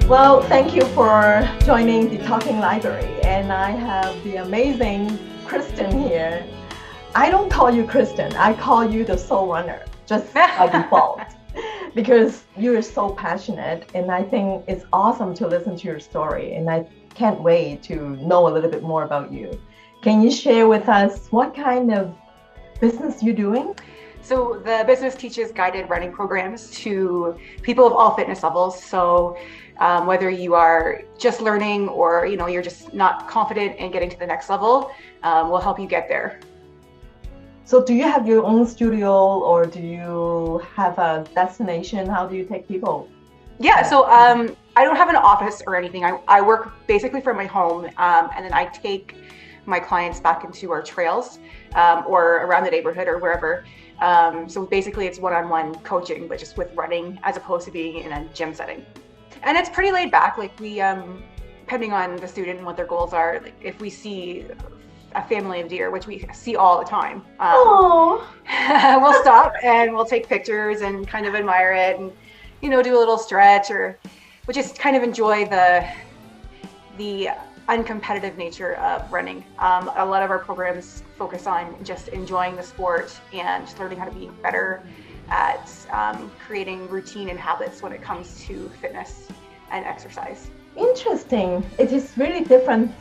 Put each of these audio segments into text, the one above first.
Well, thank you for joining the Talking Library. And I have the amazing Kristen here. I don't call you Kristen, I call you the soul runner, just by default, because you're so passionate. And I think it's awesome to listen to your story. And I can't wait to know a little bit more about you. Can you share with us what kind of business you're doing? So the business teaches guided running programs to people of all fitness levels. So whether you are just learning or you're just not confident in getting to the next level, we'll help you get there. So do you have your own studio or do you have a destination? How do you take people? Yeah, so I don't have an office or anything. I work basically from my home, and then I take my clients back into our trails or around the neighborhood or wherever. So basically it's one-on-one coaching, but just with running as opposed to being in a gym setting. And it's pretty laid back. Like we, depending on the student and what their goals are, like if we see a family of deer, which we see all the time, we'll stop and we'll take pictures and kind of admire it and, do a little stretch, or we'll just kind of enjoy the uncompetitive nature of running. A lot of our programs focus on just enjoying the sport and just learning how to be better at creating routine and habits when it comes to fitness and exercise. Interesting. It is really different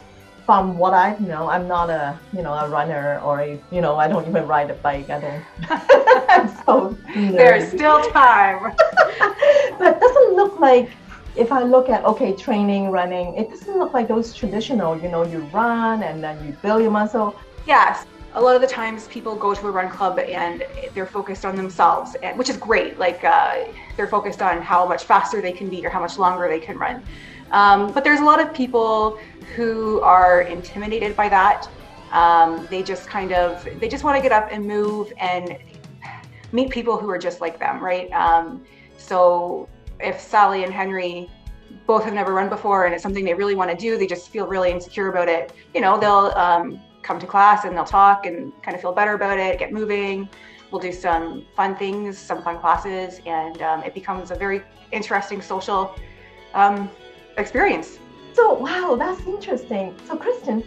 from what I know. I'm not a runner, or I don't even ride a bike. I don't. I'm so nerdy. There's still time. But it doesn't look like, if I look at training, running, it doesn't look like those traditional, you run and then you build your muscle. Yes. A lot of the times people go to a run club and they're focused on themselves, and which is great. Like they're focused on how much faster they can be or how much longer they can run. But there's a lot of people who are intimidated by that. They just want to get up and move and meet people who are just like them, right? So if Sally and Henry both have never run before and it's something they really want to do, they just feel really insecure about it, they'll come to class and they'll talk and kind of feel better about it, get moving. We'll do some fun things, some fun classes, and it becomes a very interesting social experience. So, wow, that's interesting. So, Kristen,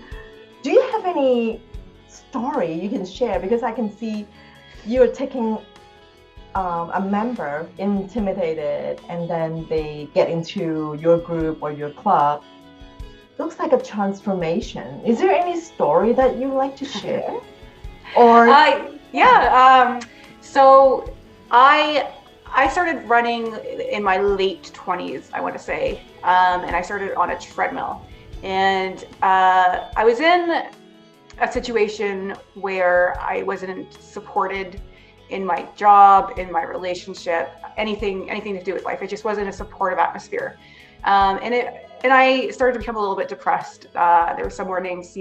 do you have any story you can share? Because I can see you're taking a member intimidated and then they get into your group or your club. Looks like a transformation. Is there any story that you like to share? Or so I started running in my late 20s, I want to say, and I started on a treadmill. And I was in a situation where I wasn't supported in my job, in my relationship, anything to do with life. It just wasn't a supportive atmosphere. And I started to become a little bit depressed. There were some mornings,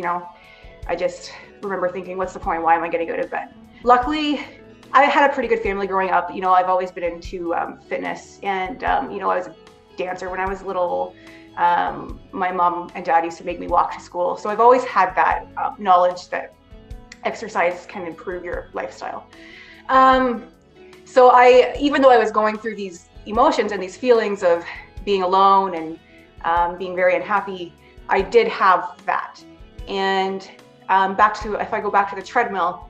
I just remember thinking, what's the point? Why am I getting out of bed? Luckily, I had a pretty good family growing up. I've always been into fitness, and I was a dancer when I was little. My mom and dad used to make me walk to school. So I've always had that knowledge that exercise can improve your lifestyle. So even though I was going through these emotions and these feelings of being alone and being very unhappy, I did have that. And if I go back to the treadmill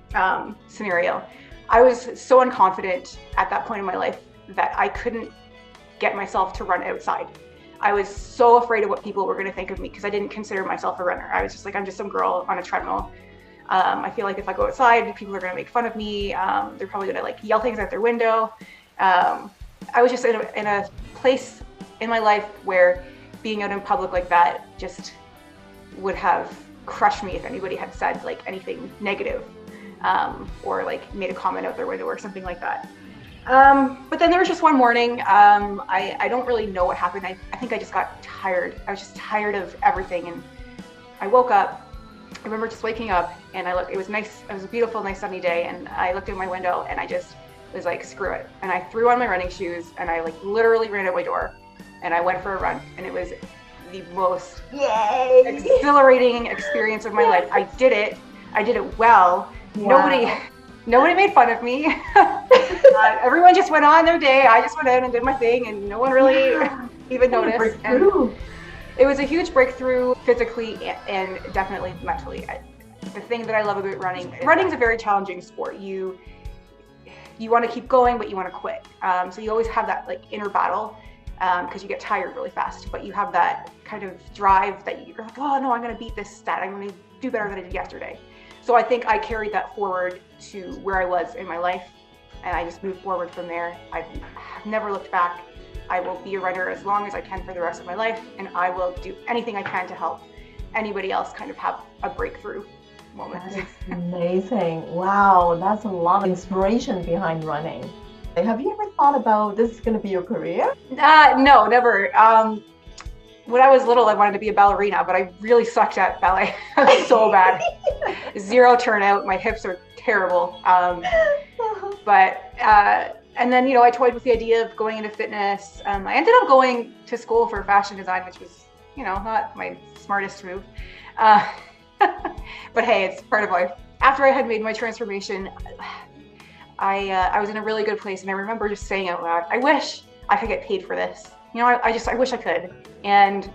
scenario, I was so unconfident at that point in my life that I couldn't get myself to run outside. I was so afraid of what people were going to think of me because I didn't consider myself a runner. I was just like, I'm just some girl on a treadmill. I feel like if I go outside, people are going to make fun of me. They're probably going to yell things out their window. I was just in a place in my life where being out in public like that just would have crushed me if anybody had said anything negative, or made a comment out their window or something like that. But then there was just one morning, I don't really know what happened. I think I just got tired. I was just tired of everything. And I woke up. I remember just waking up and it was nice. It was a beautiful, nice sunny day. And I looked out my window and I just was like, screw it. And I threw on my running shoes and I literally ran out my door and I went for a run. And it was the most exhilarating experience of my life. I did it well. Wow. Nobody made fun of me. Everyone just went on their day. I just went out and did my thing, and no one really even noticed. And it was a huge breakthrough physically and definitely mentally. The thing that I love about running is a very challenging sport. You want to keep going, but you want to quit. So you always have that like inner battle because you get tired really fast, but you have that kind of drive that you're like, oh no, I'm going to beat this stat. I'm going to do better than I did yesterday. So I think I carried that forward to where I was in my life, and I just moved forward from there. I've never looked back. I will be a runner as long as I can for the rest of my life, and I will do anything I can to help anybody else kind of have a breakthrough moment. That is amazing. Wow, that's a lot of inspiration behind running. Have you ever thought about this is going to be your career? No, never. When I was little, I wanted to be a ballerina, but I really sucked at ballet. I was so bad. Zero turnout. My hips are terrible. And then, I toyed with the idea of going into fitness. I ended up going to school for fashion design, which was, not my smartest move. But hey, it's part of life. After I had made my transformation, I was in a really good place, and I remember just saying out loud, I wish I could get paid for this. I wish I could. And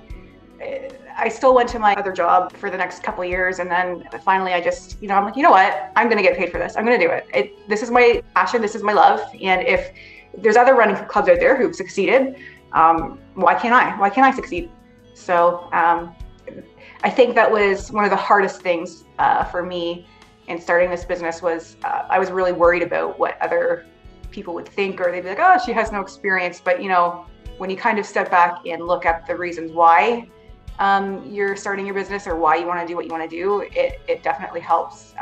I still went to my other job for the next couple of years, and then finally I just, I'm like, you know what? I'm going to get paid for this. I'm going to do it. This is my passion. This is my love. And if there's other running clubs out there who've succeeded, why can't I? Why can't I succeed? So I think that was one of the hardest things for me in starting this business was I was really worried about what other people would think, or they'd be like, oh, she has no experience. But, when you kind of step back and look at the reasons why you're starting your business or why you want to do what you want to do, it definitely helps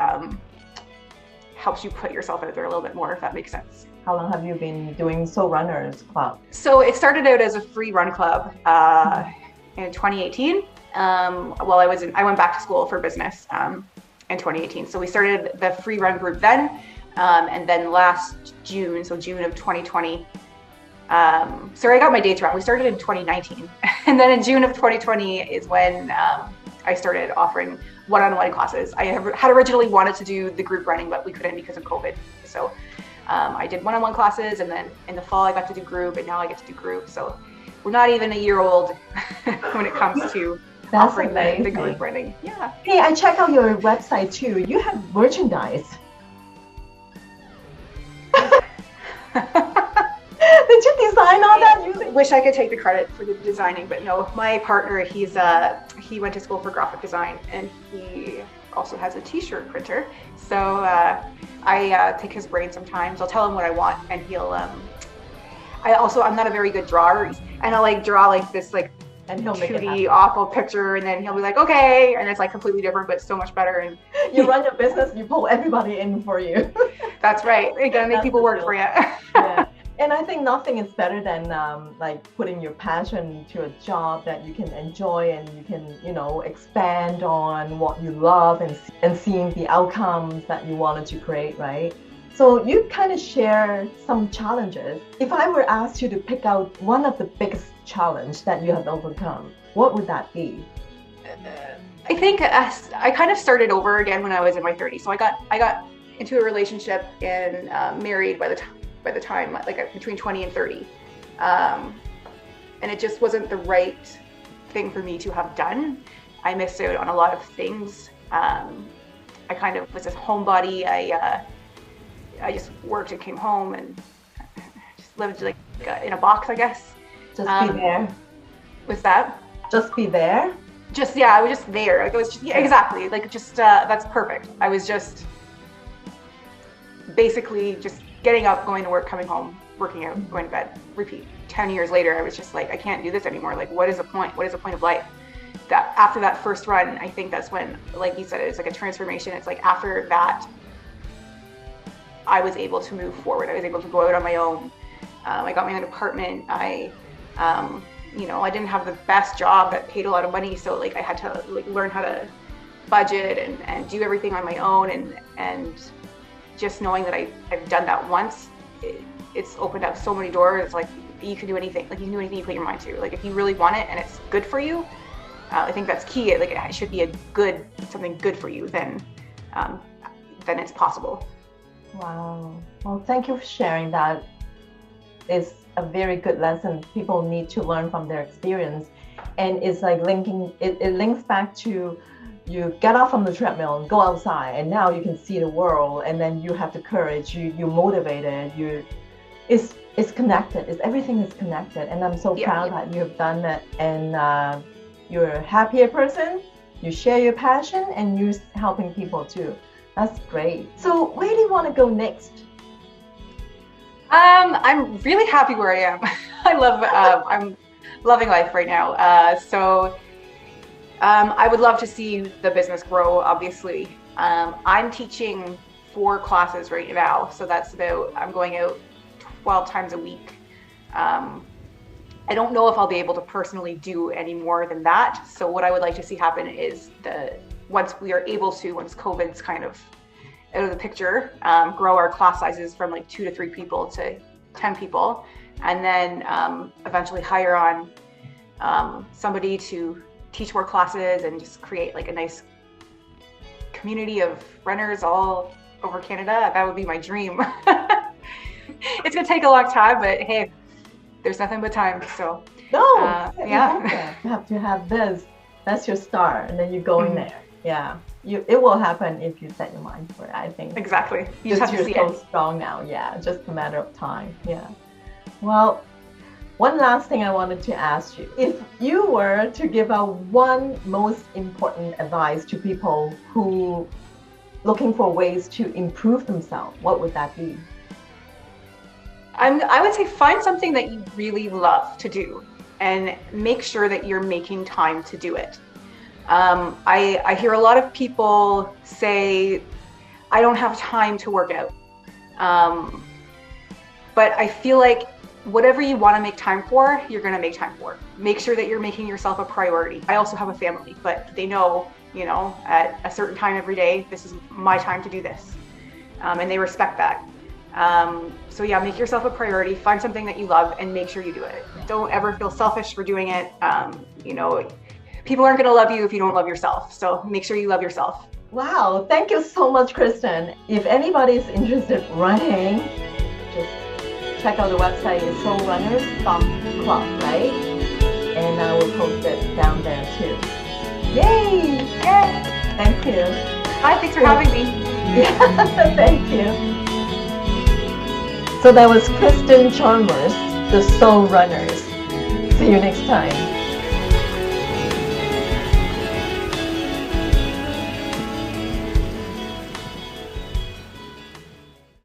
you put yourself out there a little bit more, if that makes sense. How long have you been doing Soul Runners Club? So it started out as a free run club in 2018. I went back to school for business in 2018. So we started the free run group then, and then last June, so June of 2020. Sorry, I got my dates wrong. We started in 2019, and then in June of 2020 is when I started offering one-on-one classes. I had originally wanted to do the group running, but we couldn't because of COVID. So I did one-on-one classes, and then in the fall I got to do group, and now I get to do group. So we're not even a year old when it comes to offering the group running. Yeah. Hey, I checked out your website too. You have merchandise. Did you design all that? Wish I could take the credit for the designing, but no. My partner, he went to school for graphic design, and he also has a t-shirt printer. So I take his brain sometimes. I'll tell him what I want, and he'll. I'm not a very good drawer, and I'll draw this and he'll make cutie, awful picture, and then he'll be like, okay, and it's completely different, but so much better. And you run your business, you pull everybody in for you. That's right. You gotta make people work for you. Yeah. And I think nothing is better than putting your passion to a job that you can enjoy, and you can, expand on what you love and seeing the outcomes that you wanted to create, right? So you kind of share some challenges. If I were asked you to pick out one of the biggest challenge that you have overcome, what would that be? I think I kind of started over again when I was in my 30s. So I got into a relationship and married by the time between 20 and 30, and it just wasn't the right thing for me to have done. I missed out on a lot of things. I kind of was a homebody. I just worked and came home and just lived in a box, I guess. Just be there. Was that? Just be there? I was just there. It was just, exactly. That's perfect. I was just basically just getting up, going to work, coming home, working out, going to bed, repeat. 10 years later, I was just like, I can't do this anymore. What is the point? What is the point of life? That after that first run, I think that's when, like you said, it's like a transformation. It's after that, I was able to move forward. I was able to go out on my own. I got my own apartment. I didn't have the best job that paid a lot of money. So I had to learn how to budget and do everything on my own. And just knowing that I've done that once, it's opened up so many doors. You can do anything. You can do anything you put your mind to. If you really want it and it's good for you, I think that's key. It should be something good for you. Then it's possible. Wow. Well, thank you for sharing that. It's a very good lesson people need to learn from their experience. And it's like it links back to you get off from the treadmill and go outside, and now you can see the world, and then you have the courage, you're motivated, it's connected. Everything is connected, and I'm so proud that you have done that. And you're a happier person. You share your passion, and you're helping people too. That's great. So where do you want to go next? I'm really happy where I am. I'm loving life right now. I would love to see the business grow, obviously. I'm teaching 4 classes right now. So that's I'm going out 12 times a week. I don't know if I'll be able to personally do any more than that. So what I would like to see happen is once COVID's kind of out of the picture, grow our class sizes from like 2 to 3 people to 10 people, and then eventually hire on somebody to teach more classes and just create like a nice community of runners all over Canada. That would be my dream. It's gonna take a long time, but hey, there's nothing but time. So yeah, you have to have this. That's your start, and then you go in there. Yeah, it will happen if you set your mind for it, I think. Exactly. You're so strong now. Yeah, just a matter of time. Yeah. Well, one last thing I wanted to ask you: if you were to give out one most important advice to people who looking for ways to improve themselves, what would that be? I would say find something that you really love to do and make sure that you're making time to do it. I hear a lot of people say, I don't have time to work out. But I feel like whatever you want to make time for, you're going to make time for. Make sure that you're making yourself a priority. I also have a family, but they know, at a certain time every day, this is my time to do this. And they respect that. So yeah, make yourself a priority, find something that you love and make sure you do it. Don't ever feel selfish for doing it. People aren't going to love you if you don't love yourself. So make sure you love yourself. Wow. Thank you so much, Kristen. If anybody's interested in running, just check out the website. It's soulrunners.club, right? And I will post it down there too. Yay! Yeah. Thank you. Hi, thanks for having me. Yeah, thank you. So that was Kristen Chalmers, the Soul Runners. See you next time.